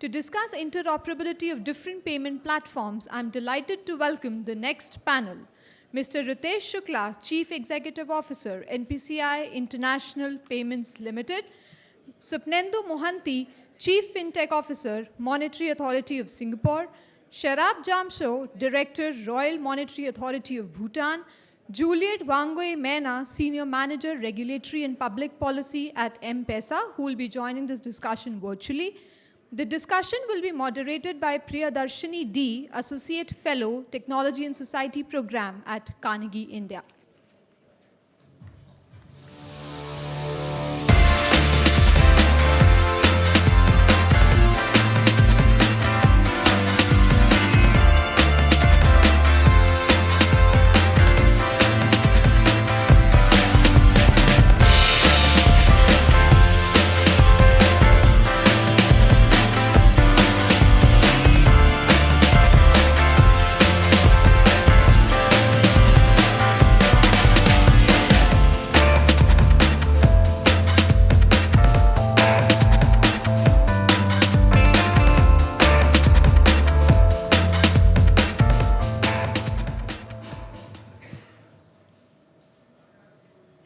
To discuss interoperability of different payment platforms, I'm delighted to welcome the next panel. Mr. Ritesh Shukla, Chief Executive Officer, NPCI International Payments Limited. Supnendu Mohanty, Chief FinTech Officer, Monetary Authority of Singapore. Sharab Jamsho, Director, Royal Monetary Authority of Bhutan. Juliet Wangwe Mena, Senior Manager, Regulatory and Public Policy at M-Pesa, who will be joining this discussion virtually. The discussion will be moderated by Priyadarshini D., Associate Fellow, Technology and Society Program at Carnegie, India.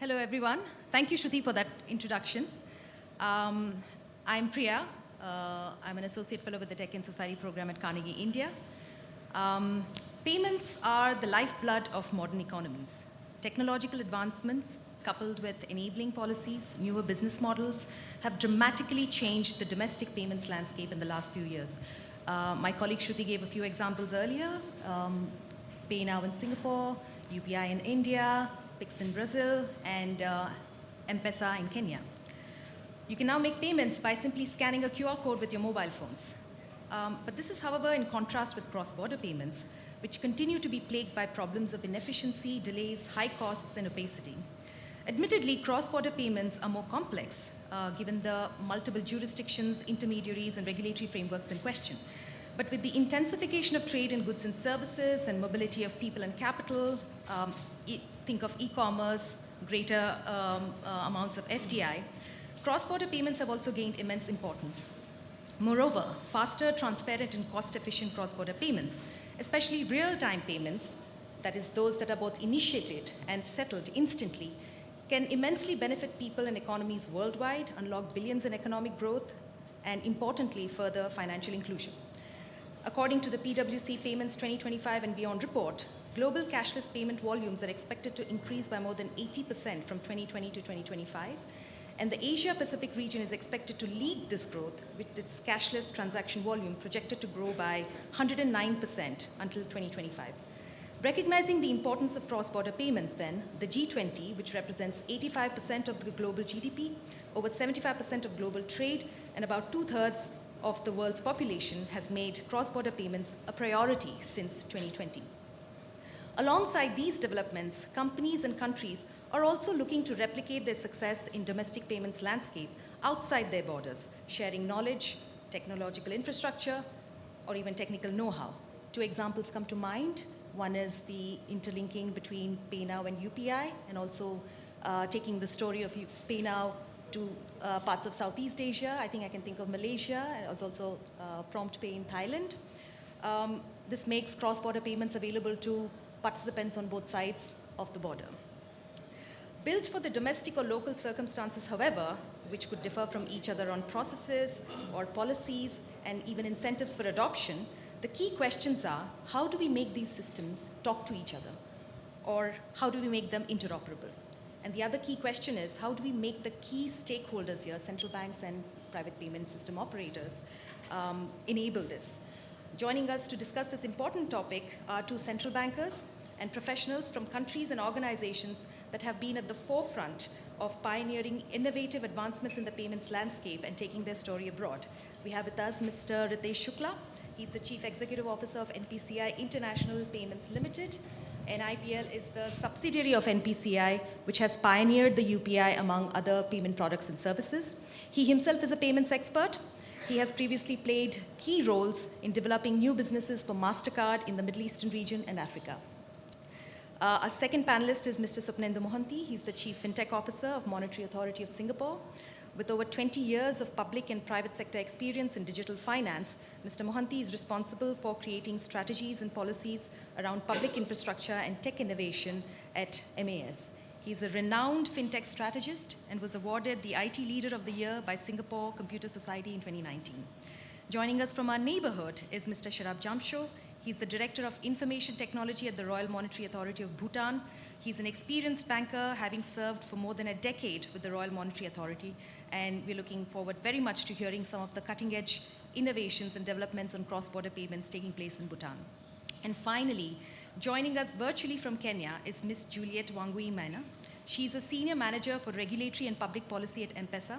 Hello, everyone. Thank you, Shruti, for that introduction. I'm Priya. I'm an Associate Fellow with the Tech and Society Program at Carnegie, India. Payments are the lifeblood of modern economies. Technological advancements, coupled with enabling policies, newer business models, have dramatically changed the domestic payments landscape in the last few years. My colleague Shruti gave a few examples earlier. Pay Now in Singapore, UPI in India, Pix in Brazil, and M-Pesa in Kenya. You can now make payments by simply scanning a QR code with your mobile phones. But this is, however, in contrast with cross-border payments, which continue to be plagued by problems of inefficiency, delays, high costs, and opacity. Admittedly, cross-border payments are more complex, given the multiple jurisdictions, intermediaries, and regulatory frameworks in question. But with the intensification of trade in goods and services and mobility of people and capital, think of e-commerce, greater amounts of FDI, cross-border payments have also gained immense importance. Moreover, faster, transparent, and cost-efficient cross-border payments, especially real-time payments, that is, those that are both initiated and settled instantly, can immensely benefit people and economies worldwide, unlock billions in economic growth, and importantly, further financial inclusion. According to the PwC Payments 2025 and Beyond report, global cashless payment volumes are expected to increase by more than 80% from 2020 to 2025, and the Asia-Pacific region is expected to lead this growth, with its cashless transaction volume projected to grow by 109% until 2025. Recognizing the importance of cross-border payments, then, the G20, which represents 85% of the global GDP, over 75% of global trade, and about 2/3 of the world's population, has made cross-border payments a priority since 2020. Alongside these developments, companies and countries are also looking to replicate their success in domestic payments landscape outside their borders, sharing knowledge, technological infrastructure, or even technical know-how. Two examples come to mind. One is the interlinking between Pay Now and UPI, and also taking the story of Pay Now to parts of Southeast Asia. I think I can think of Malaysia, and also Prompt Pay in Thailand. This makes cross-border payments available to participants on both sides of the border. Built for the domestic or local circumstances, however, which could differ from each other on processes or policies and even incentives for adoption, the key questions are, how do we make these systems talk to each other? Or how do we make them interoperable? And the other key question is, how do we make the key stakeholders here, central banks and private payment system operators, enable this? Joining us to discuss this important topic are two central bankers and professionals from countries and organizations that have been at the forefront of pioneering innovative advancements in the payments landscape and taking their story abroad. We have with us Mr. Ritesh Shukla. He's the Chief Executive Officer of NPCI International Payments Limited. NIPL is the subsidiary of NPCI, which has pioneered the UPI among other payment products and services. He himself is a payments expert. He has previously played key roles in developing new businesses for MasterCard in the Middle Eastern region and Africa. Our second panelist is Mr. Swapnendu Mohanty. He's the Chief FinTech Officer of Monetary Authority of Singapore. With over 20 years of public and private sector experience in digital finance, Mr. Mohanty is responsible for creating strategies and policies around public infrastructure and tech innovation at MAS. He's a renowned fintech strategist and was awarded the IT Leader of the Year by Singapore Computer Society in 2019. Joining us from our neighborhood is Mr. Sharab Jamsho. He's the Director of Information Technology at the Royal Monetary Authority of Bhutan. He's an experienced banker, having served for more than a decade with the Royal Monetary Authority, and we're looking forward very much to hearing some of the cutting-edge innovations and developments on cross-border payments taking place in Bhutan. And finally, joining us virtually from Kenya is Ms. Juliet Wangui Maina. She's a Senior Manager for Regulatory and Public Policy at M-Pesa.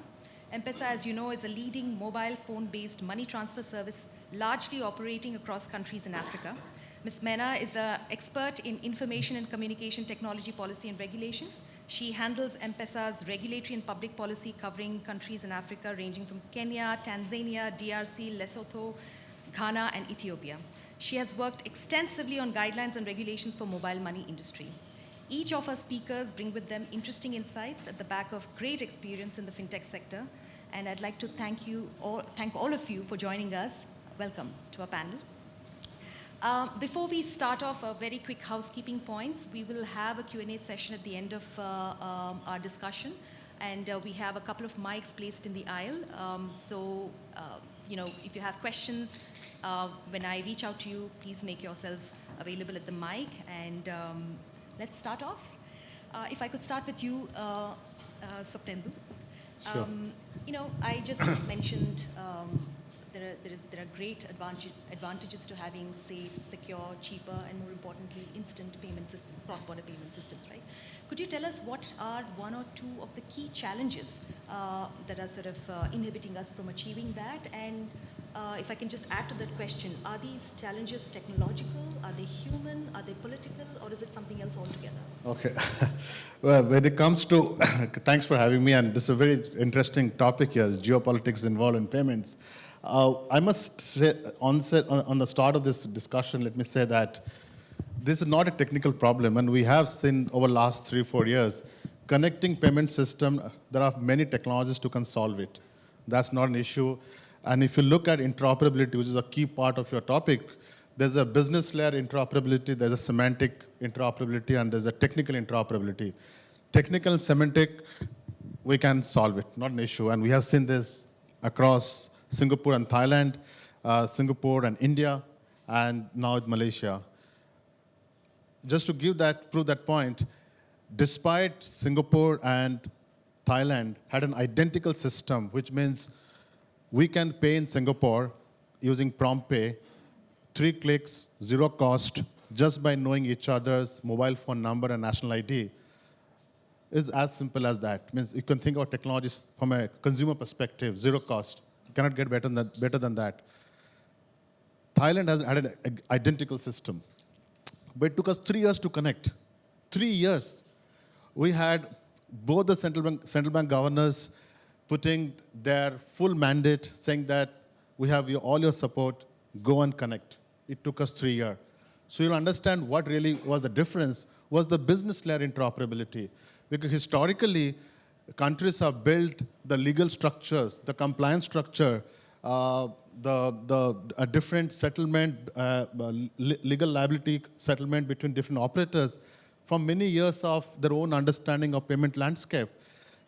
M-Pesa, as you know, is a leading mobile phone-based money transfer service largely operating across countries in Africa. Ms. Mena is an expert in information and communication technology policy and regulation. She handles M-Pesa's regulatory and public policy covering countries in Africa ranging from Kenya, Tanzania, DRC, Lesotho, Ghana, and Ethiopia. She has worked extensively on guidelines and regulations for mobile money industry. Each of our speakers bring with them interesting insights at the back of great experience in the fintech sector. And I'd like to thank all of you for joining us. Welcome to our panel. Before we start off, very quick housekeeping points. We will have a Q&A session at the end of our discussion. And we have a couple of mics placed in the aisle. If you have questions, when I reach out to you, please make yourselves available at the mic. And let's start off. If I could start with you, Swapnendu. Sure. I just mentioned there are great advantages to having safe, secure, cheaper, and more importantly, instant payment system, cross-border payment systems, right? Could you tell us what are one or two of the key challenges that are sort of inhibiting us from achieving that? And if I can just add to that question, are these challenges technological, are they human, are they political, or is it something else altogether? Okay. Well, when it comes to, thanks for having me, and this is a very interesting topic here, geopolitics involved in payments. I must say, on the start of this discussion, let me say that this is not a technical problem, and we have seen over the last 3-4 years, connecting payment system, there are many technologies to can solve it. That's not an issue. And if you look at interoperability, which is a key part of your topic, there's a business layer interoperability, there's a semantic interoperability, and there's a technical interoperability. Technical and semantic, we can solve it, not an issue. And we have seen this across Singapore and Thailand, Singapore and India, and now with Malaysia. Just to prove that point, despite Singapore and Thailand had an identical system, which means we can pay in Singapore using prompt pay, 3 clicks, 0 cost, just by knowing each other's mobile phone number and national ID, is as simple as that. Means you can think of technologies from a consumer perspective, 0 cost. You cannot get better than that. Thailand has had an identical system. But it took us 3 years to connect. 3 years. We had both the central bank governors putting their full mandate, saying that we have all your support, go and connect. It took us 3 years. So you'll understand what really was the difference was the business layer interoperability. Because historically, countries have built the legal structures, the compliance structure, a different settlement, legal liability settlement between different operators from many years of their own understanding of payment landscape.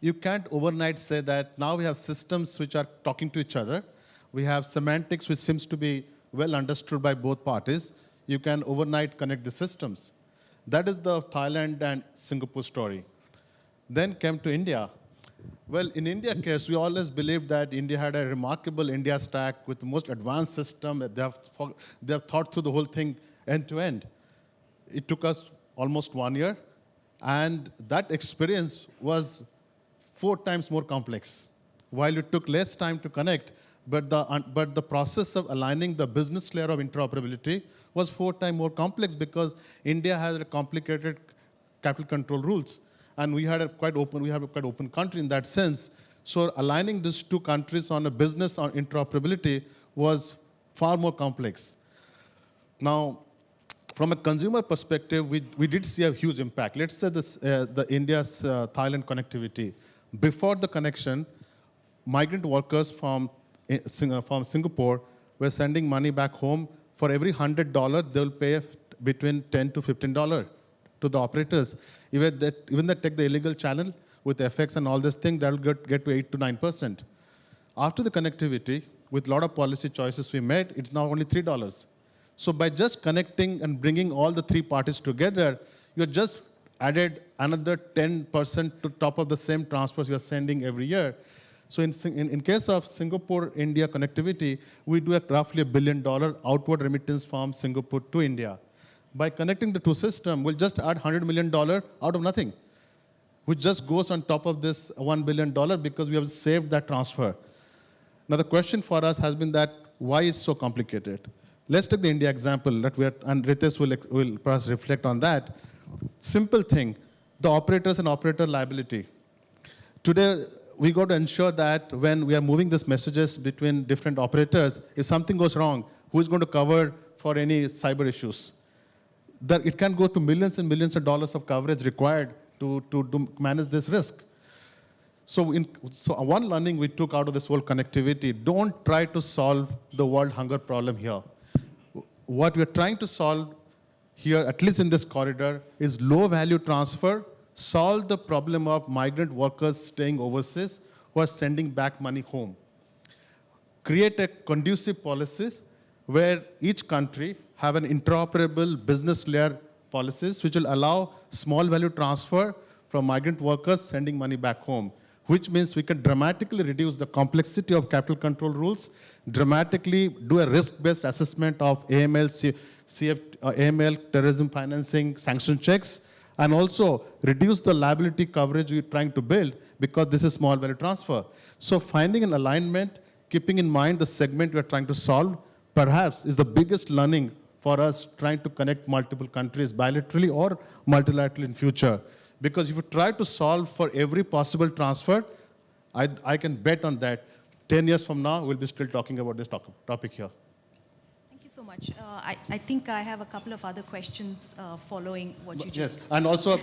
You can't overnight say that now we have systems which are talking to each other. We have semantics which seems to be well understood by both parties. You can overnight connect the systems. That is the Thailand and Singapore story. Then came to India. Well, in India case, we always believed that India had a remarkable India stack with the most advanced system. They have thought through the whole thing end to end. It took us almost 1 year, and that experience was 4 times more complex. While it took less time to connect, but the process of aligning the business layer of interoperability was 4 times more complex because India has a complicated capital control rules. And we have a quite open country in that sense. So aligning these 2 countries on a business or interoperability was far more complex. Now, From a consumer perspective, we did see a huge impact. Let's say the India's Thailand connectivity. Before the connection, migrant workers from Singapore were sending money back home. For every $100, they'll pay between $10 to $15 to the operators. Even they take the illegal channel with FX and all this thing, that'll get to 8 to 9%. After the connectivity, with a lot of policy choices we made, it's now only $3. So by just connecting and bringing all the three parties together, you just added another 10% to top of the same transfers you are sending every year. So in case of Singapore-India connectivity, we do roughly $1 billion outward remittance from Singapore to India. By connecting the two systems, we'll just add $100 million out of nothing, which just goes on top of this $1 billion because we have saved that transfer. Now the question for us has been that why is so complicated? Let's take the India example that and Ritesh will perhaps reflect on that. Simple thing, the operators and operator liability. Today, we got to ensure that when we are moving these messages between different operators, if something goes wrong, who is going to cover for any cyber issues? That it can go to millions and millions of dollars of coverage required to manage this risk. So one learning we took out of this whole connectivity, don't try to solve the world hunger problem here. What we're trying to solve here, at least in this corridor, is low value transfer, solve the problem of migrant workers staying overseas who are sending back money home. Create a conducive policies where each country have an interoperable business layer policies which will allow small value transfer from migrant workers sending money back home, which means we can dramatically reduce the complexity of capital control rules, dramatically do a risk-based assessment of AML, AML, terrorism financing, sanction checks, and also reduce the liability coverage we're trying to build because this is small value transfer. So finding an alignment, keeping in mind the segment we're trying to solve, perhaps is the biggest learning for us trying to connect multiple countries bilaterally or multilaterally in future. Because if you try to solve for every possible transfer, I can bet on that 10 years from now, we'll be still talking about this topic here. Thank you so much. I think I have a couple of other questions following what you just... Yes, and also,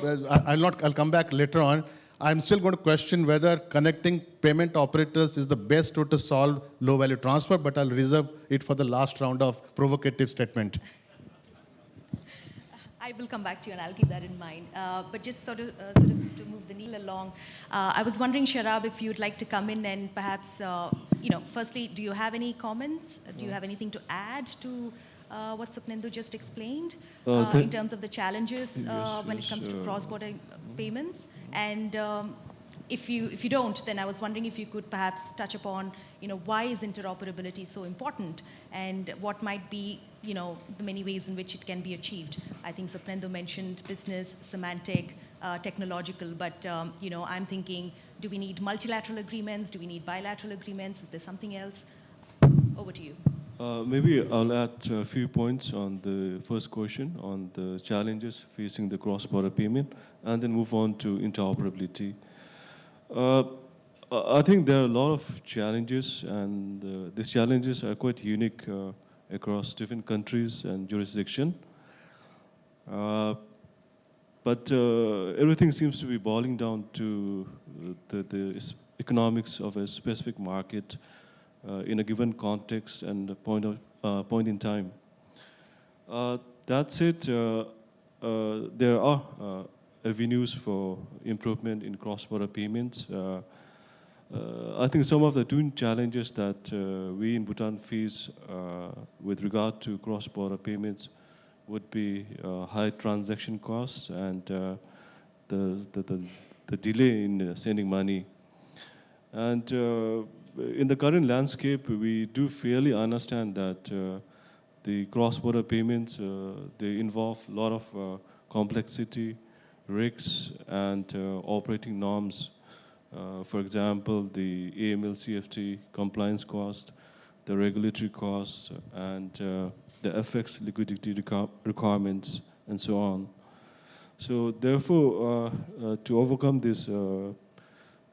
I'll come back later on. I'm still going to question whether connecting payment operators is the best way to solve low-value transfer, but I'll reserve it for the last round of provocative statement. I will come back to you and I'll keep that in mind. But just sort of to move the needle along, I was wondering, Sharab, if you'd like to come in and perhaps, firstly, do you have any comments? Do you have anything to add to what Supnendu just explained in terms of the challenges when it comes to cross-border payments? And if you don't, then I was wondering if you could perhaps touch upon, why is interoperability so important and what might be, the many ways in which it can be achieved. I think Supnendu mentioned business, semantic, technological, but, I'm thinking, do we need multilateral agreements? Do we need bilateral agreements? Is there something else? Over to you. Maybe I'll add a few points on the first question on the challenges facing the cross-border payment and then move on to interoperability. I think there are a lot of challenges, and these challenges are quite unique across different countries and jurisdiction. But everything seems to be boiling down to the economics of a specific market in a given context and a point in time. That said, there are avenues for improvement in cross-border payments. I think some of the twin challenges that we in Bhutan face with regard to cross-border payments would be high transaction costs and the delay in sending money. And in the current landscape, we do fairly understand that the cross-border payments, they involve a lot of complexity, risks, and operating norms. For example, the AML CFT compliance cost, the regulatory costs, and the FX liquidity requirements, and so on. So therefore, to overcome these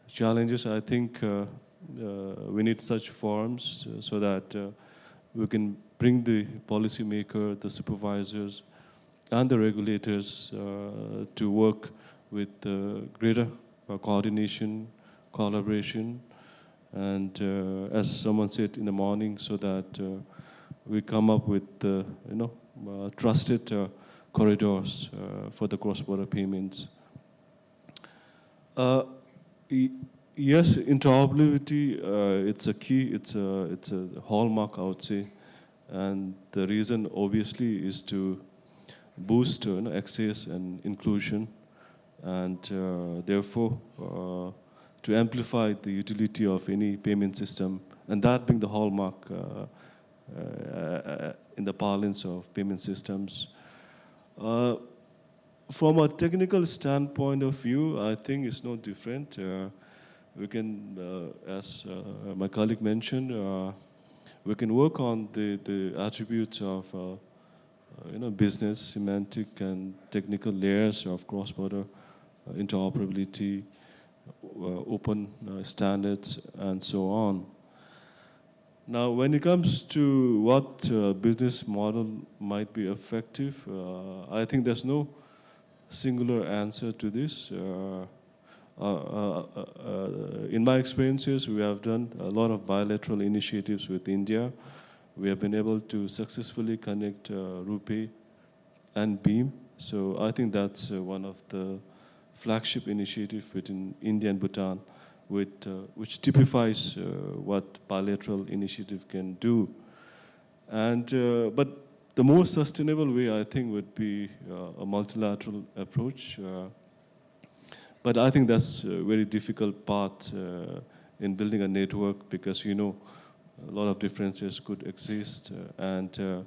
challenges, I think we need such forums so that we can bring the policymaker, the supervisors, and the regulators to work with greater coordination, collaboration, and as someone said in the morning, so that we come up with trusted corridors for the cross-border payments. Yes, interoperability, it's a key, it's a hallmark, I would say. And the reason, obviously, is to boost access and inclusion, and therefore to amplify the utility of any payment system, and that being the hallmark in the parlance of payment systems. From a technical standpoint of view, I think it's no different. We can, as my colleague mentioned, we can work on the attributes of business, semantic, and technical layers of cross-border interoperability, open standards, and so on. Now, when it comes to what business model might be effective, I think there's no singular answer to this. In my experiences, we have done a lot of bilateral initiatives with India. We have been able to successfully connect RuPay and Beam. So I think that's one of the flagship initiatives within India and Bhutan, which typifies what bilateral initiative can do. And but the most sustainable way, I think, would be a multilateral approach. But I think that's a very difficult part in building a network, because a lot of differences could exist, and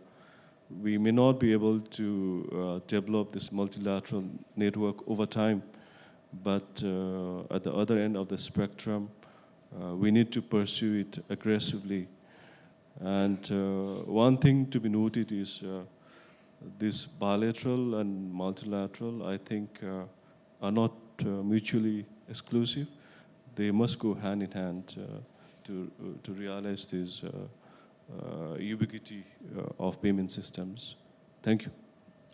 we may not be able to develop this multilateral network over time. But at the other end of the spectrum, we need to pursue it aggressively. And one thing to be noted is this bilateral and multilateral, I think, are not mutually exclusive. They must go hand in hand to realize this ubiquity of payment systems. Thank you.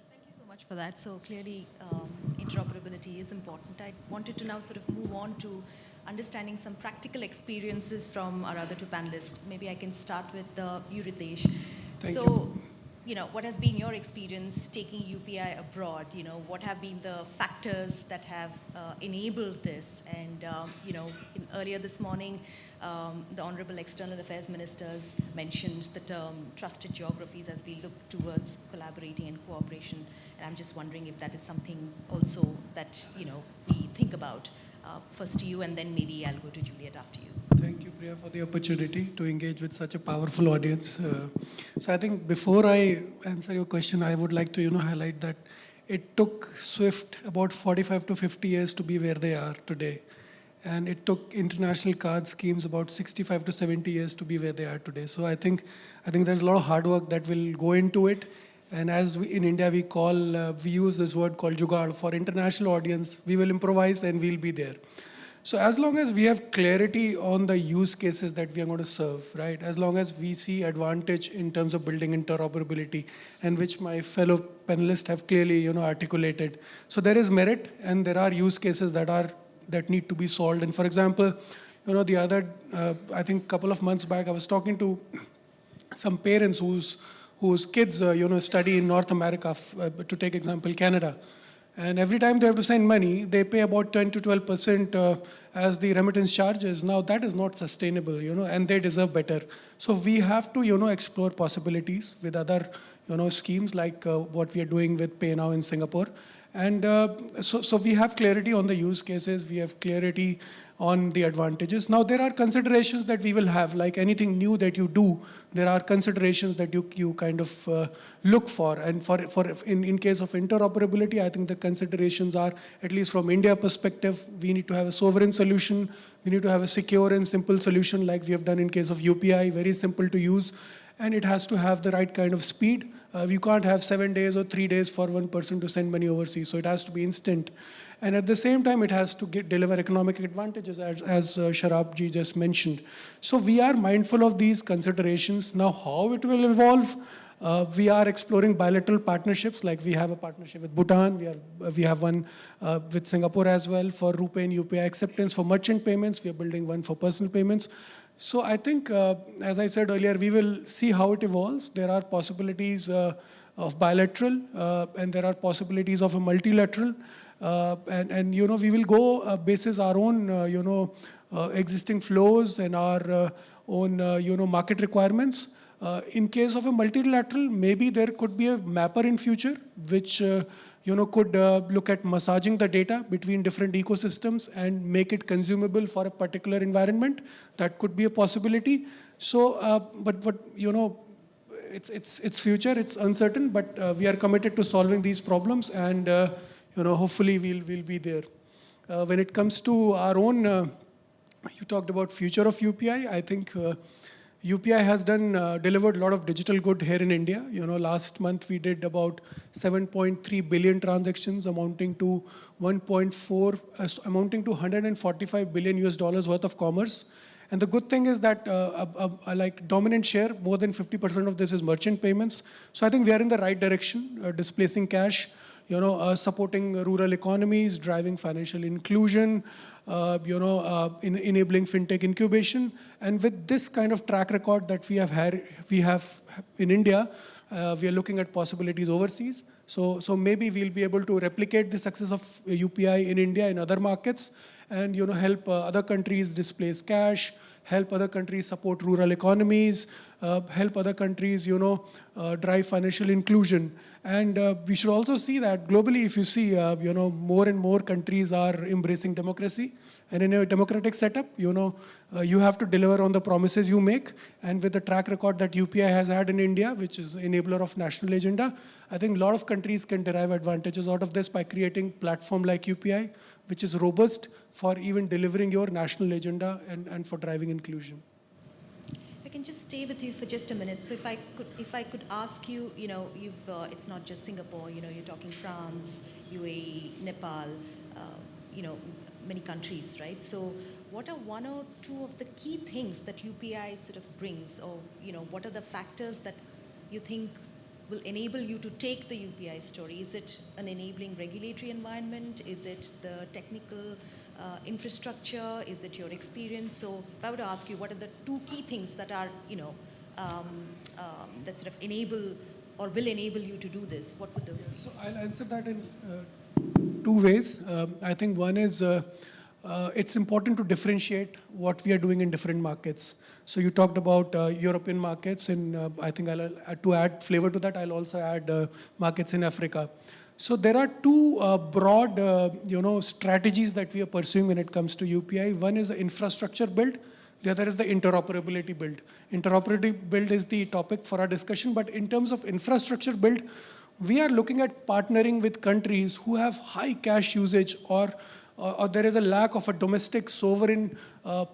Thank you so much for that. So clearly, interoperability is important. I wanted to now sort of move on to understanding some practical experiences from our other two panelists. Maybe I can start with you, Ritesh. Thank you. What has been your experience taking UPI abroad? What have been the factors that have enabled this? And, earlier this morning, the Honorable External Affairs Ministers mentioned the term trusted geographies as we look towards collaborating and cooperation. And I'm just wondering if that is something also that, we think about. First to you, and then maybe I'll go to Juliet after you. Thank you, Priya, for the opportunity to engage with such a powerful audience. So I think before I answer your question, I would like to highlight that it took SWIFT about 45 to 50 years to be where they are today. And it took international card schemes about 65 to 70 years to be where they are today. So I think there's a lot of hard work that will go into it. And as in India, we use this word called jugaad. For international audience, we will improvise and we'll be there. So as long as we have clarity on the use cases that we are going to serve, right? As long as we see advantage in terms of building interoperability, and which my fellow panelists have clearly, articulated. So there is merit, and there are use cases that need to be solved. And for example, the other, I think a couple of months back, I was talking to some parents whose kids, study in North America, to take example, Canada. And every time they have to send money, they pay about 10 to 12% as the remittance charges. Now, that is not sustainable, and they deserve better. So we have to, explore possibilities with other, schemes like what we are doing with Pay Now in Singapore. And so we have clarity on the use cases. We have clarity on the advantages. Now, there are considerations that we will have, like anything new that you do, there are considerations that you kind of look for. And in case of interoperability, I think the considerations are, at least from India perspective, we need to have a sovereign solution. We need to have a secure and simple solution like we have done in case of UPI, very simple to use. And it has to have the right kind of speed. We can't have 7 days or 3 days for one person to send money overseas, so it has to be instant. And at the same time, it has to deliver economic advantages, as Sharabji just mentioned. So we are mindful of these considerations. Now, how it will evolve, We are exploring bilateral partnerships, like we have a partnership with Bhutan, we have one with Singapore as well for RuPay and UPI acceptance. For merchant payments, we are building one for personal payments. So I think, as I said earlier, we will see how it evolves. There are possibilities of bilateral, and there are possibilities of a multilateral. And we will go basis our own, existing flows and our own, market requirements. In case of a multilateral, maybe there could be a mapper in future, which could look at massaging the data between different ecosystems and make it consumable for a particular environment. That could be a possibility. So, but it's future, it's uncertain, but we are committed to solving these problems, and hopefully we'll be there. When it comes to our own, you talked about future of UPI. I think UPI has delivered a lot of digital good here in India. Last month we did about 7.3 billion transactions, amounting to 145 billion US dollars worth of commerce. And the good thing is that like dominant share, more than 50% of this is merchant payments. So I think we are in the right direction, displacing cash, supporting rural economies, driving financial inclusion, enabling fintech incubation. And with this kind of track record that we have in India, we are looking at possibilities overseas. So maybe we'll be able to replicate the success of UPI in India in other markets, and help other countries displace cash, help other countries support rural economies, help other countries drive financial inclusion. And we should also see that globally, if you see, more and more countries are embracing democracy. And in a democratic setup, you have to deliver on the promises you make. And with the track record that UPI has had in India, which is enabler of national agenda, I think a lot of countries can derive advantages out of this by creating platform like UPI, which is robust for even delivering your national agenda and for driving inclusion. I can just stay with you for just a minute. So if I could ask you, it's not just Singapore, you're talking France, UAE, Nepal, many countries, right? So what are one or two of the key things that UPI sort of brings, or what are the factors that you think will enable you to take the UPI story? Is it an enabling regulatory environment? Is it the technical infrastructure? Is it your experience? So if I were to ask you, what are the two key things that are, that sort of enable or will enable you to do this? What would those be? So I'll answer that in two ways. I think one is it's important to differentiate what we are doing in different markets. So you talked about European markets, and I think to add flavor to that, I'll also add markets in Africa. So there are two broad, strategies that we are pursuing when it comes to UPI. One is the infrastructure build. The other is the interoperability build. Interoperability build is the topic for our discussion, but in terms of infrastructure build, we are looking at partnering with countries who have high cash usage, or there is a lack of a domestic sovereign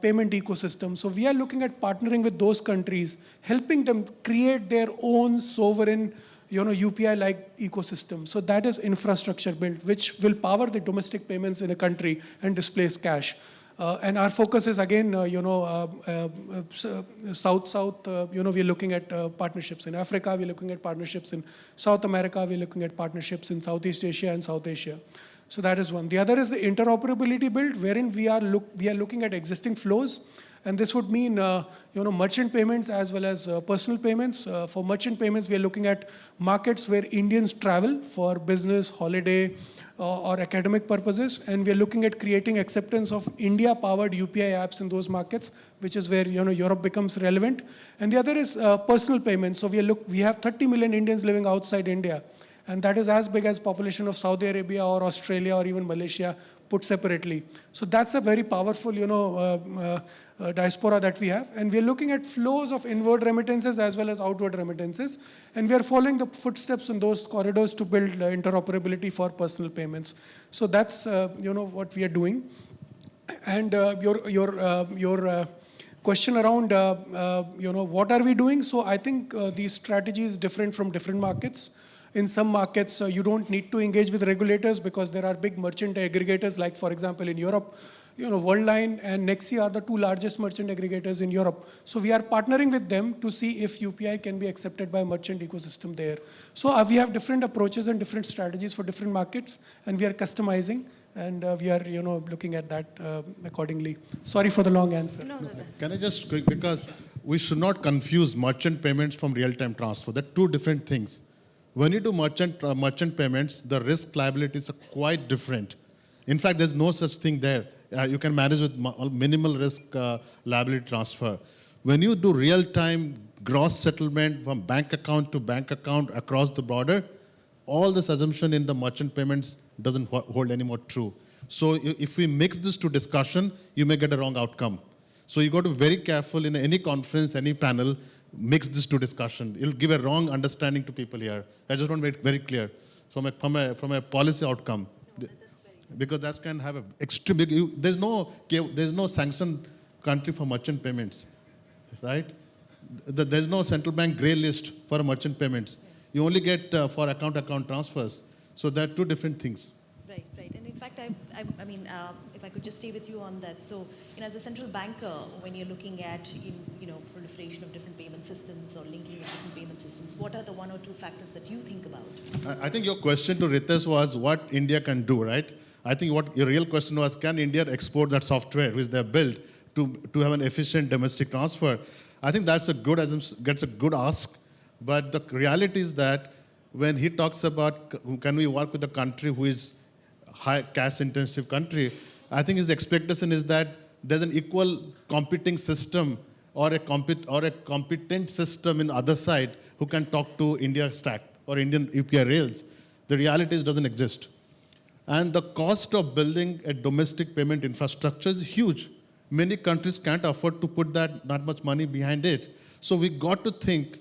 payment ecosystem. So we are looking at partnering with those countries, helping them create their own sovereign UPI-like ecosystem. So that is infrastructure build, which will power the domestic payments in a country and displace cash. And our focus is again, South-South, we're looking at partnerships in Africa, we're looking at partnerships in South America, we're looking at partnerships in Southeast Asia and South Asia. So that is one. The other is the interoperability build, wherein we are looking at existing flows. And this would mean, merchant payments as well as personal payments. For merchant payments, we are looking at markets where Indians travel for business, holiday, or academic purposes. And we are looking at creating acceptance of India-powered UPI apps in those markets, which is where, Europe becomes relevant. And the other is personal payments. So we have 30 million Indians living outside India. And that is as big as population of Saudi Arabia or Australia or even Malaysia put separately. So that's a very powerful, diaspora that we have. And we're looking at flows of inward remittances as well as outward remittances. And we are following the footsteps in those corridors to build interoperability for personal payments. So that's, what we are doing. And your question around, what are we doing? So I think the strategy is different from different markets. In some markets, you don't need to engage with regulators because there are big merchant aggregators, like, for example, in Europe, Worldline and Nexi are the two largest merchant aggregators in Europe. So we are partnering with them to see if UPI can be accepted by merchant ecosystem there. So we have different approaches and different strategies for different markets, and we are customizing, and we are looking at that accordingly. Sorry for the long answer. No. Can I just quick, because we should not confuse merchant payments from real-time transfer. They're two different things. When you do merchant payments, the risk liabilities are quite different. In fact, there's no such thing there. You can manage with minimal risk liability transfer. When you do real-time gross settlement from bank account to bank account across the border, all this assumption in the merchant payments doesn't hold anymore true. So if we mix this to discussion, you may get a wrong outcome. So you got to be very careful in any conference, any panel, mix this to discussion. It'll give a wrong understanding to people here. I just want to make it very clear from a policy outcome. Because that can have an extreme, there's no sanctioned country for merchant payments, right? There's no central bank gray list for merchant payments. You only get for account transfers. So they're two different things. Right. And in fact, I mean, if I could just stay with you on that. So, as a central banker, when you're looking at, proliferation of different payment systems or linking with different payment systems, what are the one or two factors that you think about? I think your question to Ritesh was what India can do, right? I think what your real question was, can India export that software which they have built to have an efficient domestic transfer? I think that's gets a good ask. But the reality is that when he talks about can we work with a country who is high cash intensive country, I think his expectation is that there's an equal competing system or a competent system in the other side who can talk to India stack or Indian UPI rails. The reality is it doesn't exist. And the cost of building a domestic payment infrastructure is huge. Many countries can't afford to put that much money behind it. So we got to think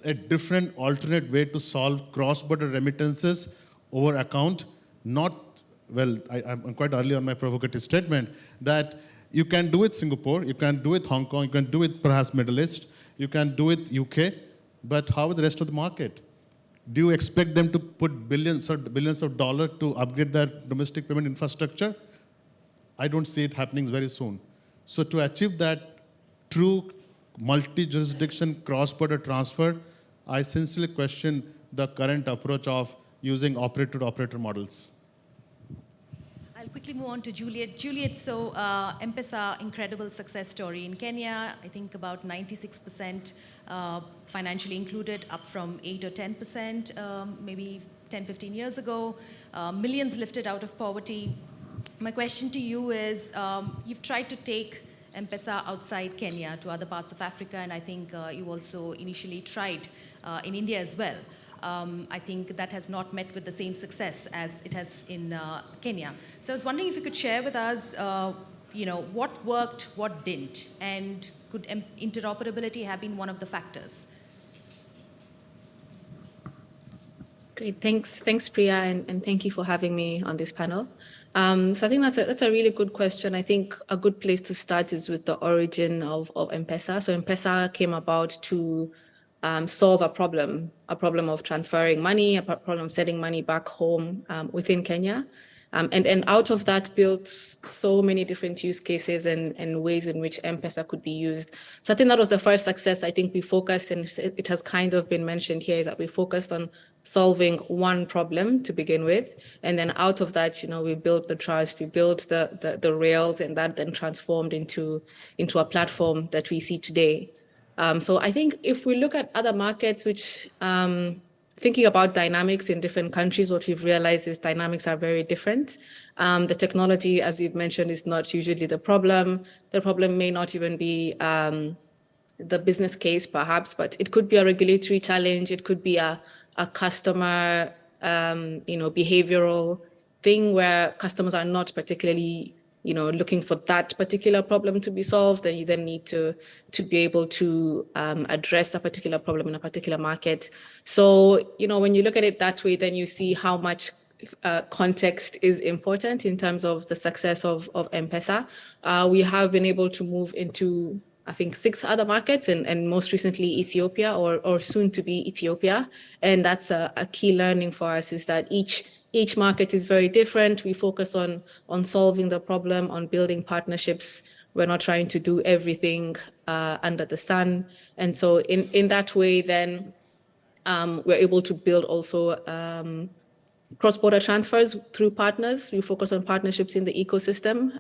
a different alternate way to solve cross-border remittances over account. I'm quite early on my provocative statement that you can do it Singapore, you can do it Hong Kong, you can do it perhaps Middle East, you can do it UK, but how with the rest of the market? Do you expect them to put billions of dollars to upgrade their domestic payment infrastructure? I don't see it happening very soon. So to achieve that true multi-jurisdiction cross-border transfer, I sincerely question the current approach of using operator-to-operator models. I'll quickly move on to Juliet. Juliet, so M-Pesa, incredible success story in Kenya. I think about 96% financially included, up from 8 or 10% maybe 10, 15 years ago. Millions lifted out of poverty. My question to you is, you've tried to take M-Pesa outside Kenya to other parts of Africa, and I think you also initially tried in India as well. I think that has not met with the same success as it has in Kenya. So I was wondering if you could share with us, what worked, what didn't, and could interoperability have been one of the factors? Great, thanks Priya, and thank you for having me on this panel. So I think that's a really good question. I think a good place to start is with the origin of M-Pesa. So M-Pesa came about to solve a problem of transferring money, a problem of sending money back home within Kenya. And out of that built so many different use cases and ways in which M-Pesa could be used. So I think that was the first success. I think we focused, and it has kind of been mentioned here, is that we focused on solving one problem to begin with. And then out of that, we built the trust, we built the rails, and that then transformed into a platform that we see today. So I think if we look at other markets, which thinking about dynamics in different countries, what we've realized is dynamics are very different. The technology, as you've mentioned, is not usually the problem. The problem may not even be the business case, perhaps, but it could be a regulatory challenge. It could be a customer, behavioral thing where customers are not particularly looking for that particular problem to be solved, and you then need to be able to address a particular problem in a particular market. So, when you look at it that way, then you see how much context is important in terms of the success of M-Pesa. We have been able to move into, I think, 6 other markets, and most recently Ethiopia, or soon to be Ethiopia. And that's a key learning for us, is that each Each market is very different. We focus on solving the problem, on building partnerships. We're not trying to do everything under the sun. And so in that way, then we're able to build also cross-border transfers through partners. We focus on partnerships in the ecosystem.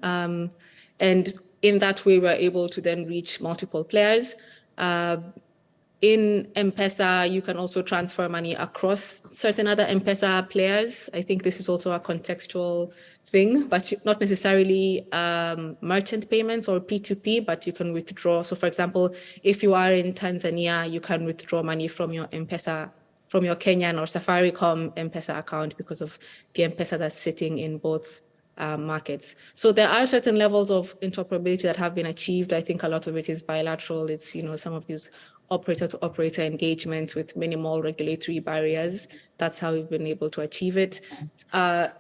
And in that way, we're able to then reach multiple players. In M-Pesa, you can also transfer money across certain other M-Pesa players. I think this is also a contextual thing, but not necessarily merchant payments or P2P, but you can withdraw. So for example, if you are in Tanzania, you can withdraw money from your M-Pesa, from your Kenyan or Safaricom M-Pesa account because of the M-Pesa that's sitting in both markets. So there are certain levels of interoperability that have been achieved. I think a lot of it is bilateral. It's, some of these operator-to-operator engagements with minimal regulatory barriers. That's how we've been able to achieve it.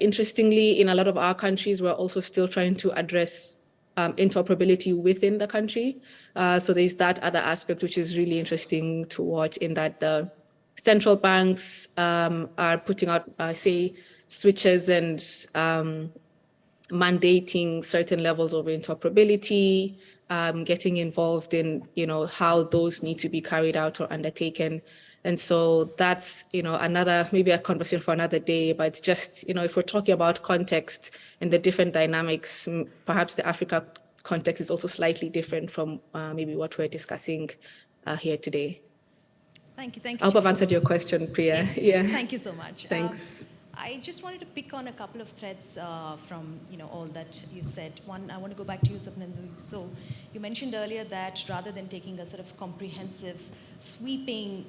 Interestingly, in a lot of our countries, we're also still trying to address interoperability within the country. So there's that other aspect, which is really interesting to watch, in that the central banks are putting out, say, switches and mandating certain levels of interoperability, getting involved in, how those need to be carried out or undertaken. And so that's, another, maybe a conversation for another day, but just, if we're talking about context and the different dynamics, perhaps the Africa context is also slightly different from maybe what we're discussing here today. Thank you. I hope I've answered your question, Priya. Yes, thank you so much. Thanks. I just wanted to pick on a couple of threads from all that you've said. One, I want to go back to you, Swapnendu. So you mentioned earlier that rather than taking a sort of comprehensive, sweeping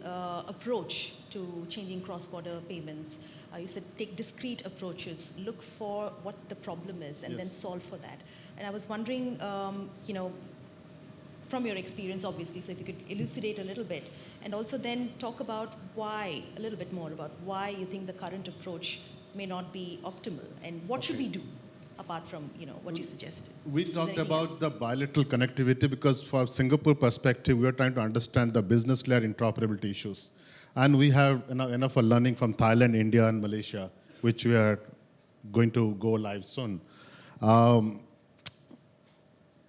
approach to changing cross-border payments, you said take discrete approaches, look for what the problem is, and then solve for that. And I was wondering, from your experience, obviously, so if you could elucidate a little bit, and also then talk about a little bit more about why you think the current approach may not be optimal, and what should we do apart from what you suggested. We talked about the bilateral connectivity because from Singapore perspective, we are trying to understand the business layer interoperability issues. And we have enough of learning from Thailand, India, and Malaysia, which we are going to go live soon.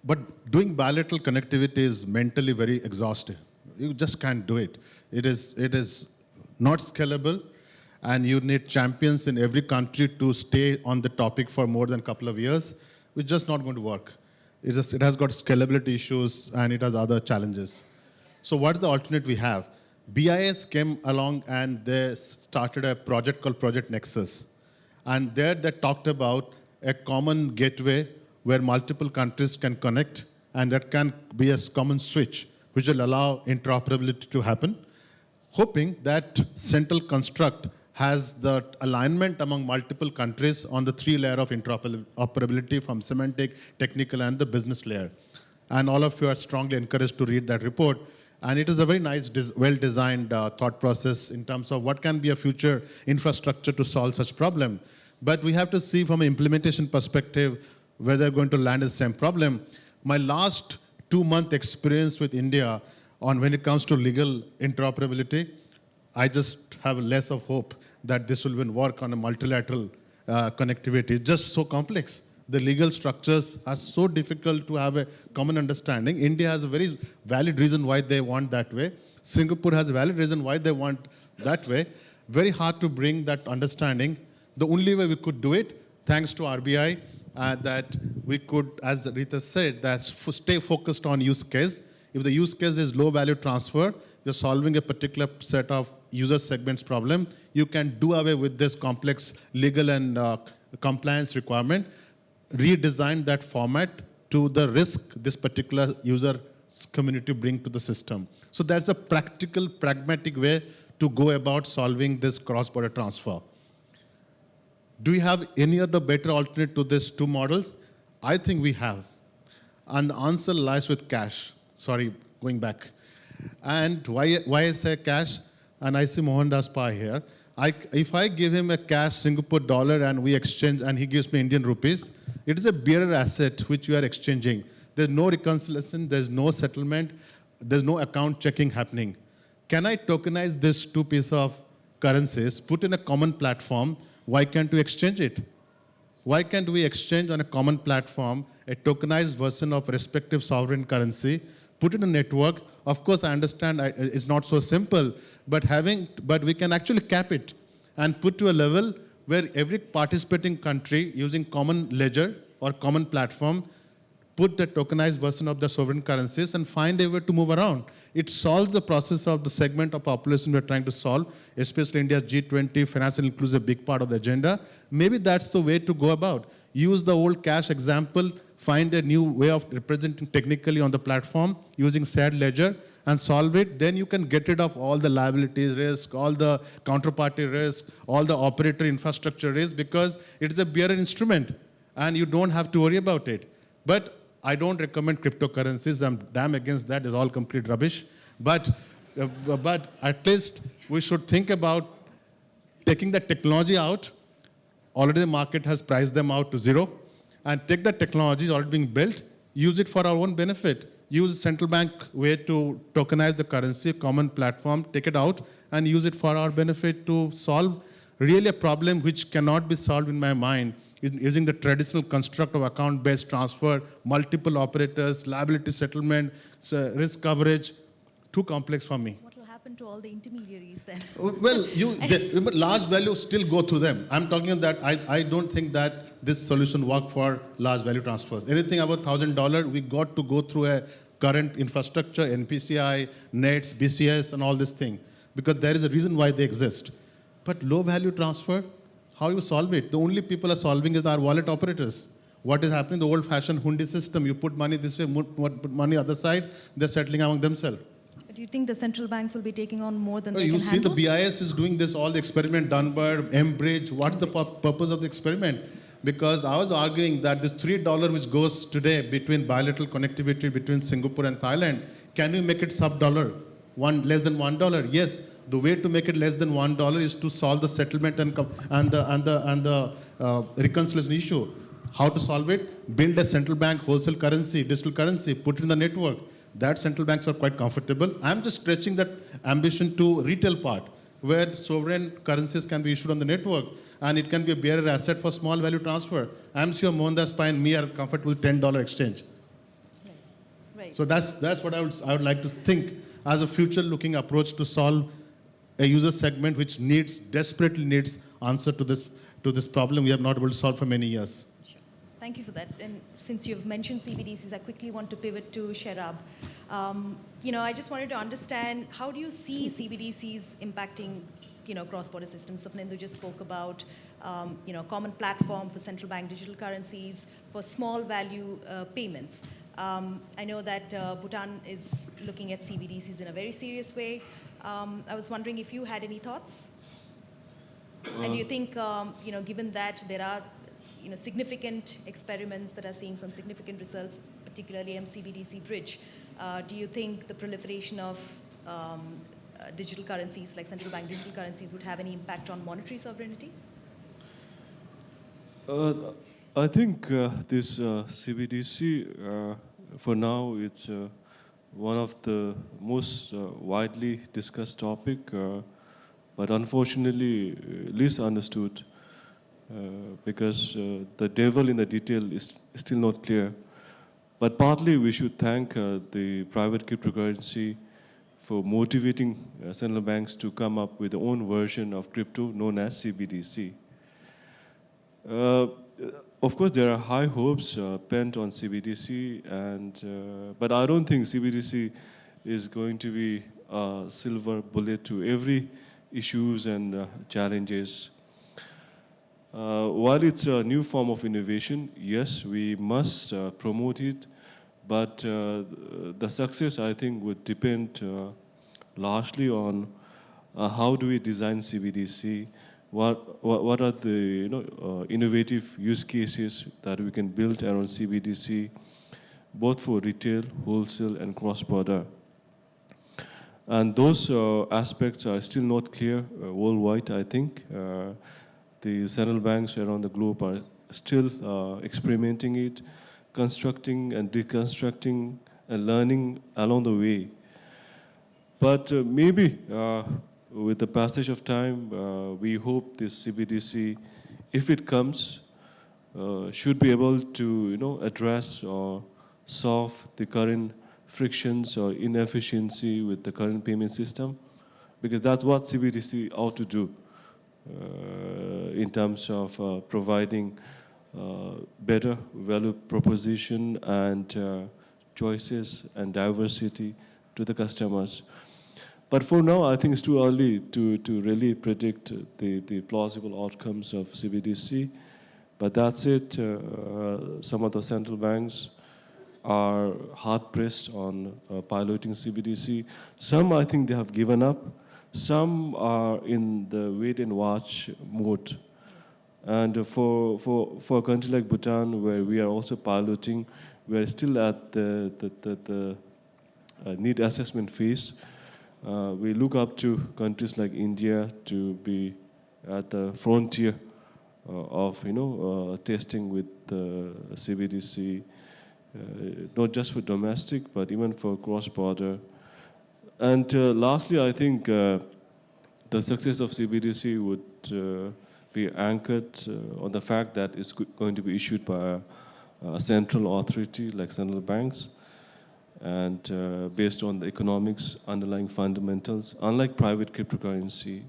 But doing bilateral connectivity is mentally very exhausting. You just can't do it. It is not scalable, and you need champions in every country to stay on the topic for more than a couple of years. It's just not going to work. It has got scalability issues, and it has other challenges. So what's the alternate we have? BIS came along, and they started a project called Project Nexus. And there they talked about a common gateway where multiple countries can connect, and that can be a common switch, which will allow interoperability to happen, hoping that central construct has the alignment among multiple countries on the three layers of interoperability from semantic, technical, and the business layer. And all of you are strongly encouraged to read that report. And it is a very nice, well-designed thought process in terms of what can be a future infrastructure to solve such problem. But we have to see from an implementation perspective whether they're going to land in the same problem. My last 2-month experience with India on when it comes to legal interoperability, I just have less of hope that this will work on a multilateral connectivity. It's just so complex. The legal structures are so difficult to have a common understanding. India has a very valid reason why they want that way. Singapore has a valid reason why they want that way. Very hard to bring that understanding. The only way we could do it, thanks to RBI, that we could, as Rita said, that stay focused on use case. If the use case is low value transfer, you're solving a particular set of user segments problem, you can do away with this complex legal and compliance requirement, redesign that format to the risk this particular user community bring to the system. So that's a practical, pragmatic way to go about solving this cross-border transfer. Do we have any other better alternate to these two models? I think we have. And the answer lies with cash. Sorry, going back. And why I say cash, and I see Mohandas Pai here. If I give him a cash Singapore dollar and we exchange and he gives me Indian rupees, it is a bearer asset which we are exchanging. There's no reconciliation, there's no settlement, there's no account checking happening. Can I tokenize these two pieces of currencies, put in a common platform Why can't we exchange it? Why can't we exchange on a common platform a tokenized version of respective sovereign currency, put it in a network? Of course, I understand it's not so simple, but we can actually cap it and put to a level where every participating country using common ledger or common platform put the tokenized version of the sovereign currencies and find a way to move around. It solves the process of the segment of population we're trying to solve, especially India's G20, financial inclusion is a big part of the agenda. Maybe that's the way to go about. Use the old cash example, find a new way of representing technically on the platform using shared ledger and solve it. Then you can get rid of all the liabilities risk, all the counterparty risk, all the operator infrastructure risk, because it's a bearer instrument and you don't have to worry about it. But I don't recommend cryptocurrencies. I'm damn against that. It's all complete rubbish. But at least we should think about taking the technology out. Already the market has priced them out to zero. And take the technologies already being built, use it for our own benefit. Use central bank way to tokenize the currency, common platform, take it out, and use it for our benefit to solve really a problem which cannot be solved in my mind using the traditional construct of account-based transfer, multiple operators, liability settlement, risk coverage. Too complex for me. What will happen to all the intermediaries then? Well, but large values still go through them. I'm talking that I don't think that this solution works for large value transfers. Anything above $1,000, we got to go through a current infrastructure, NPCI, NETs, BCS, and all this thing, because there is a reason why they exist. But low value transfer, how you solve it? The only people are solving is our wallet operators. What is happening? The old-fashioned hundi system. You put money this way, put money other side. They're settling among themselves. Do you think the central banks will be taking on more than they You can see, handle? the BIS is doing this, all the experiment done by Mbridge. What's the purpose of the experiment? Because I was arguing that this $3 which goes today between bilateral connectivity between Singapore and Thailand, can you make it sub-dollar? Less than $1? Yes. The way to make it less than $1 is to solve the settlement and the reconciliation issue. How to solve it? Build a central bank wholesale currency, digital currency, put it in the network. That central banks are quite comfortable. I'm just stretching that ambition to retail part, where sovereign currencies can be issued on the network, and it can be a bearer asset for small value transfer. I'm sure Mohandas Pai and me are comfortable with $10 exchange. Right. So that's what I would like to think as a future-looking approach to solve a user segment which desperately needs answer to this problem we have not been able to solve for many years. Sure. Thank you for that. And since you've mentioned CBDCs, I quickly want to pivot to Sherab. I just wanted to understand, how do you see CBDCs impacting, cross-border systems? Sapnendu just spoke about, common platform for central bank digital currencies, for small value payments. I know that Bhutan is looking at CBDCs in a very serious way. I was wondering if you had any thoughts? And do you think, given that there are, significant experiments that are seeing some significant results, particularly MCBDC Bridge, do you think the proliferation of digital currencies, like central bank digital currencies, would have any impact on monetary sovereignty? I think this CBDC, for now, it's one of the most widely discussed topic, but unfortunately least understood, because the devil in the detail is still not clear. But partly we should thank the private cryptocurrency for motivating central banks to come up with their own version of crypto known as CBDC. Of course, there are high hopes pent on CBDC, but I don't think CBDC is going to be a silver bullet to every issues and challenges. While it's a new form of innovation, yes, we must promote it, but the success, I think, would depend largely on how do we design CBDC. What are the innovative use cases that we can build around CBDC, both for retail, wholesale, and cross-border? And those aspects are still not clear worldwide, I think. The central banks around the globe are still experimenting it, constructing and deconstructing and learning along the way. But maybe with the passage of time, we hope this CBDC if it comes, should be able to address or solve the current frictions or inefficiency with the current payment system, because that's what CBDC ought to do in terms of providing better value proposition and choices and diversity to the customers. But for now, I think it's too early to really predict the plausible outcomes of CBDC. But that's it. Some of the central banks are hard-pressed on piloting CBDC. Some, I think, they have given up. Some are in the wait-and-watch mode. And for a country like Bhutan, where we are also piloting, we are still at the need assessment phase. We look up to countries like India to be at the frontier of testing with CBDC, not just for domestic, but even for cross-border. And lastly, I think the success of CBDC would be anchored on the fact that it's going to be issued by a central authority like central banks, and based on the economics, underlying fundamentals, unlike private cryptocurrency.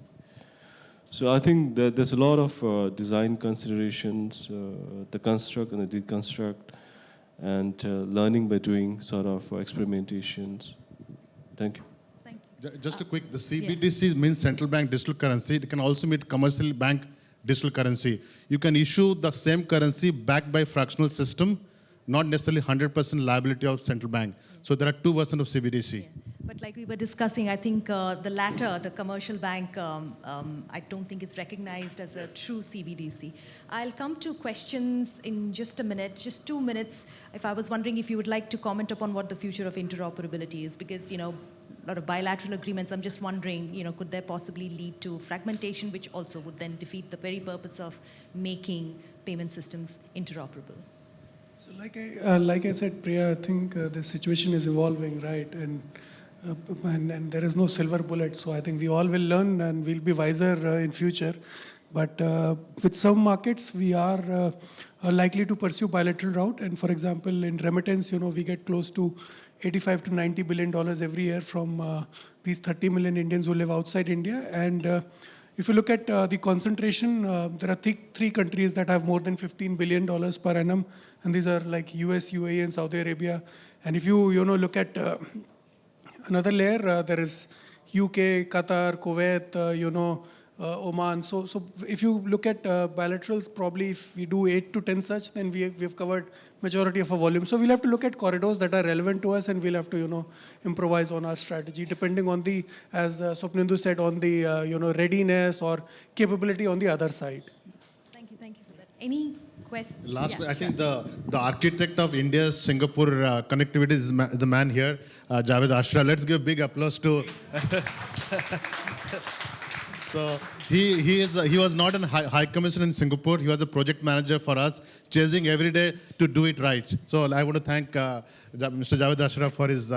So I think that there's a lot of design considerations, the construct and the deconstruct, and learning by doing sort of experimentations. Thank you. Thank you. Just a quick, the CBDC means central bank digital currency. It can also mean commercial bank digital currency. You can issue the same currency backed by fractional system, not necessarily 100% liability of central bank. So there are two versions of CBDC. Yeah. But like we were discussing, I think the latter, the commercial bank, I don't think it's recognized as a true CBDC. I'll come to questions in just a minute, just 2 minutes. If I was wondering if you would like to comment upon what the future of interoperability is, because, a lot of bilateral agreements, I'm just wondering, could there possibly lead to fragmentation, which also would then defeat the very purpose of making payment systems interoperable? So like I said, Priya, I think the situation is evolving, right? And there is no silver bullet. So I think we all will learn and we'll be wiser in future. But with some markets, we are likely to pursue bilateral route. And for example, in remittance, we get close to $85 to $90 billion every year from these 30 million Indians who live outside India. And if you look at the concentration, there are three countries that have more than $15 billion per annum. And these are like US, UAE, and Saudi Arabia. And if you look at another layer, there is UK, Qatar, Kuwait, Oman. So if you look at bilaterals, probably if we do 8 to 10 such, then we've covered majority of our volume. So we'll have to look at corridors that are relevant to us, and we'll have to improvise on our strategy depending on the, as Swapnindu said, on the readiness or capability on the other side. Thank you for that. Any questions? Last, Yeah, I think the architect of India's Singapore connectivity is the man here, Javed Ashra. Let's give big applause to. So he was not a high commissioner in Singapore. He was a project manager for us, chasing every day to do it right. So I want to thank Mr. Javed Ashra for his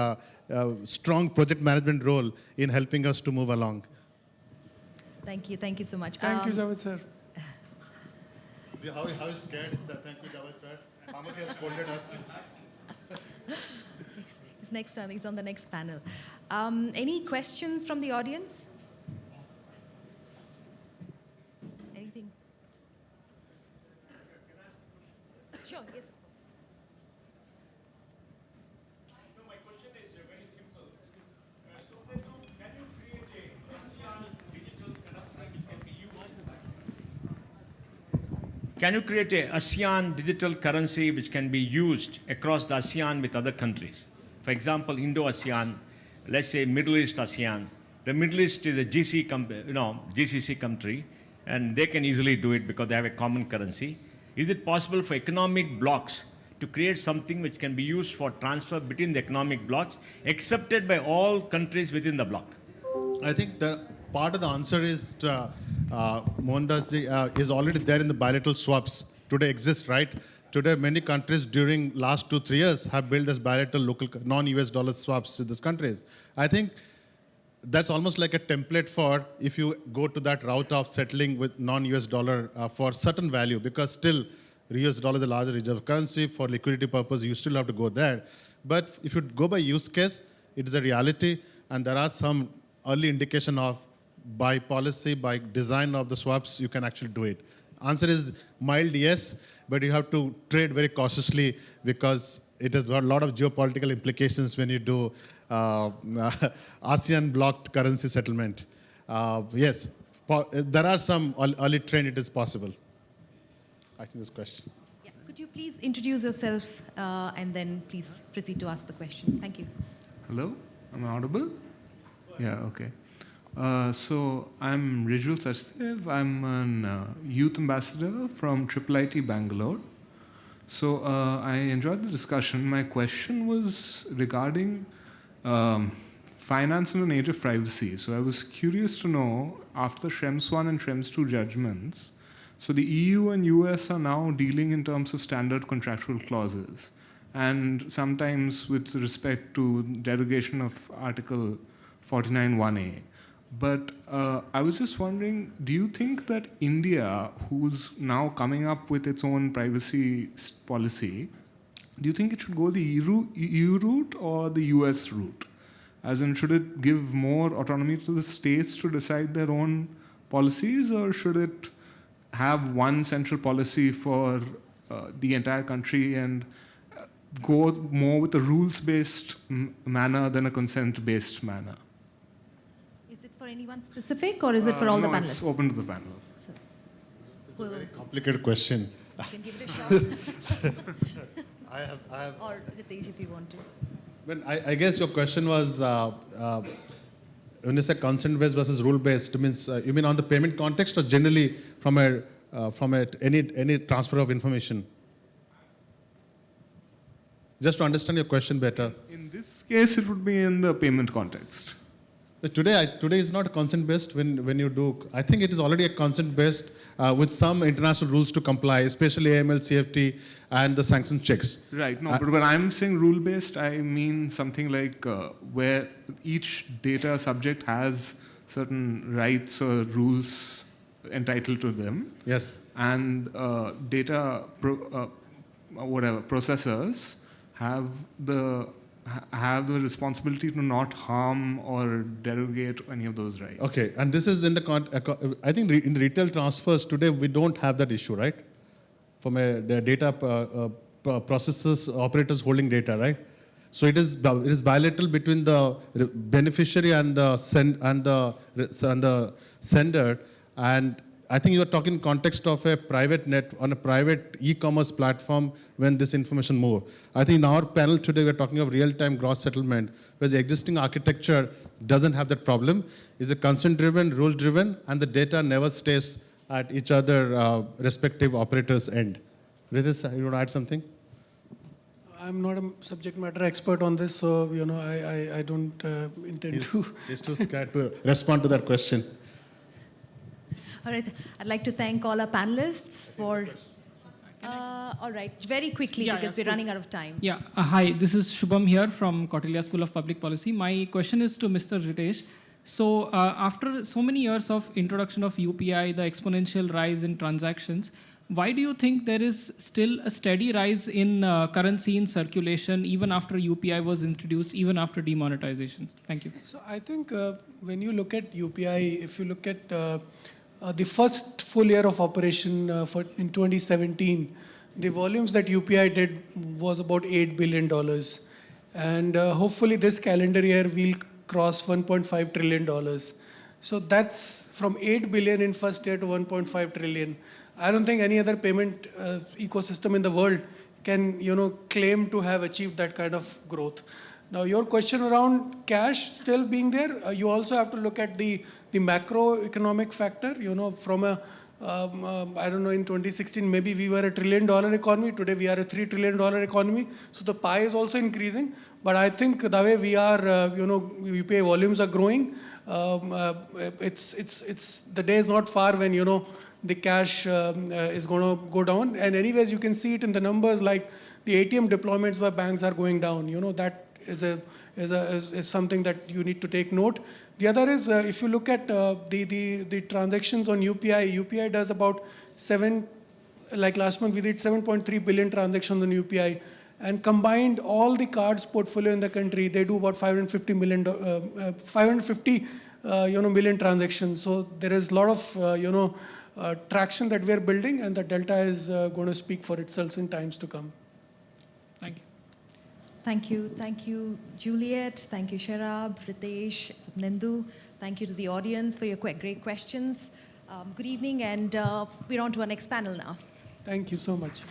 strong project management role in helping us to move along. Thank you so much. Thank you, Javed sir. See how he's scared? Thank you, Javed sir. How much he has scolded us. He's on the next panel. Any questions from the audience? Anything? Sure, yes. No, my question is very simple. So, can you create a ASEAN digital currency which can be used? Can you create a ASEAN digital currency which can be used across the ASEAN with other countries? For example, Indo-ASEAN, let's say Middle East ASEAN. The Middle East is a GCC country, and they can easily do it because they have a common currency. Is it possible for economic blocks to create something which can be used for transfer between the economic blocks, accepted by all countries within the bloc? I think the part of the answer is Mohandas is already there in the bilateral swaps. Today exists, right? Today, many countries during last 2-3 years have built as bilateral local non-US dollar swaps with these countries. I think that's almost like a template for if you go to that route of settling with non-US dollar for certain value, because still US dollar is a larger reserve currency. For liquidity purpose, you still have to go there. But if you go by use case, it is a reality, and there are some early indication of by policy, by design of the swaps, you can actually do it. Answer is mild yes, but you have to trade very cautiously because it has got a lot of geopolitical implications when you do ASEAN blocked currency settlement. Yes, there are some early trend, it is possible. I think this question. Yeah. Could you please introduce yourself and then please proceed to ask the question? Thank you. Hello, am I audible? Yeah, okay. So I'm Rijul Sachdev. I'm an youth ambassador from IIIT Bangalore. So I enjoyed the discussion. My question was regarding finance in an age of privacy. So I was curious to know, after the Schrems 1 and Schrems 2 judgments, so the EU and US are now dealing in terms of standard contractual clauses, and sometimes with respect to derogation of Article 49(1)(a). But I was just wondering, do you think that India, who's now coming up with its own privacy policy, do you think it should go the EU route or the US route? As in, should it give more autonomy to the states to decide their own policies, or should it have one central policy for the entire country and go more with a rules-based manner than a consent-based manner? Is it for anyone specific or is it for all the No, panelists? it's open to the panel. It's a very complicated question. You can give it a shot. I have. Or Ritesh, if you want to. Well, I guess your question was when you say consent-based versus rule-based, means you mean on the payment context or generally from any transfer of information? Just to understand your question better. In this case, it would be in the payment context. But today is not consent-based when you do. I think it is already a consent-based with some international rules to comply, especially AML, CFT, and the sanction checks. Right. No, but when I'm saying rule-based, I mean something like where each data subject has certain rights or rules entitled to them. Yes. And processors have the responsibility to not harm or derogate any of those rights. Okay, and this is in the I think in the retail transfers today we don't have that issue, right? From the data processors, operators holding data, right? So it is bilateral between the beneficiary and the sender, and I think you are talking in context of a private on a private e-commerce platform when this information move. I think in our panel today we're talking of real-time gross settlement, where the existing architecture doesn't have that problem. It's a consent-driven, rule-driven, and the data never stays at each other respective operators' end. Ritesh, you want to add something? I'm not a subject matter expert on this, so I don't intend to. He's too scared to respond to that question. All right. I'd like to thank all our panelists for. All right. Very quickly, because we're running out of time. Yeah. Hi, this is Shubham here from Kautilya School of Public Policy. My question is to Mr. Ritesh. So after so many years of introduction of UPI, the exponential rise in transactions, why do you think there is still a steady rise in currency in circulation even after UPI was introduced, even after demonetization? Thank you. So I think when you look at UPI, if you look at the first full year of operation in 2017, the volumes that UPI did was about $8 billion. And hopefully this calendar year we'll cross $1.5 trillion. So that's from 8 billion in first year to 1.5 trillion. I don't think any other payment ecosystem in the world can claim to have achieved that kind of growth. Now, your question around cash still being there, you also have to look at the macroeconomic factor. From I don't know, in 2016, maybe we were a $1 trillion economy. Today, we are a $3 trillion economy. So the pie is also increasing. But I think the way we are, UPI volumes are growing. It's the day is not far when, the cash is going to go down. And anyways, you can see it in the numbers, like the ATM deployments by banks are going down. That is something that you need to take note. The other is if you look at the transactions on UPI does about like last month we did 7.3 billion transactions on UPI, and combined all the cards portfolio in the country, they do about 550 million transactions. So there is a lot of traction that we are building, and the delta is going to speak for itself in times to come. Thank you. Thank you. Thank you, Juliet. Thank you, Sharab, Ritesh, Sapnendu. Thank you to the audience for your great questions. Good evening, and we're on to our next panel now. Thank you so much.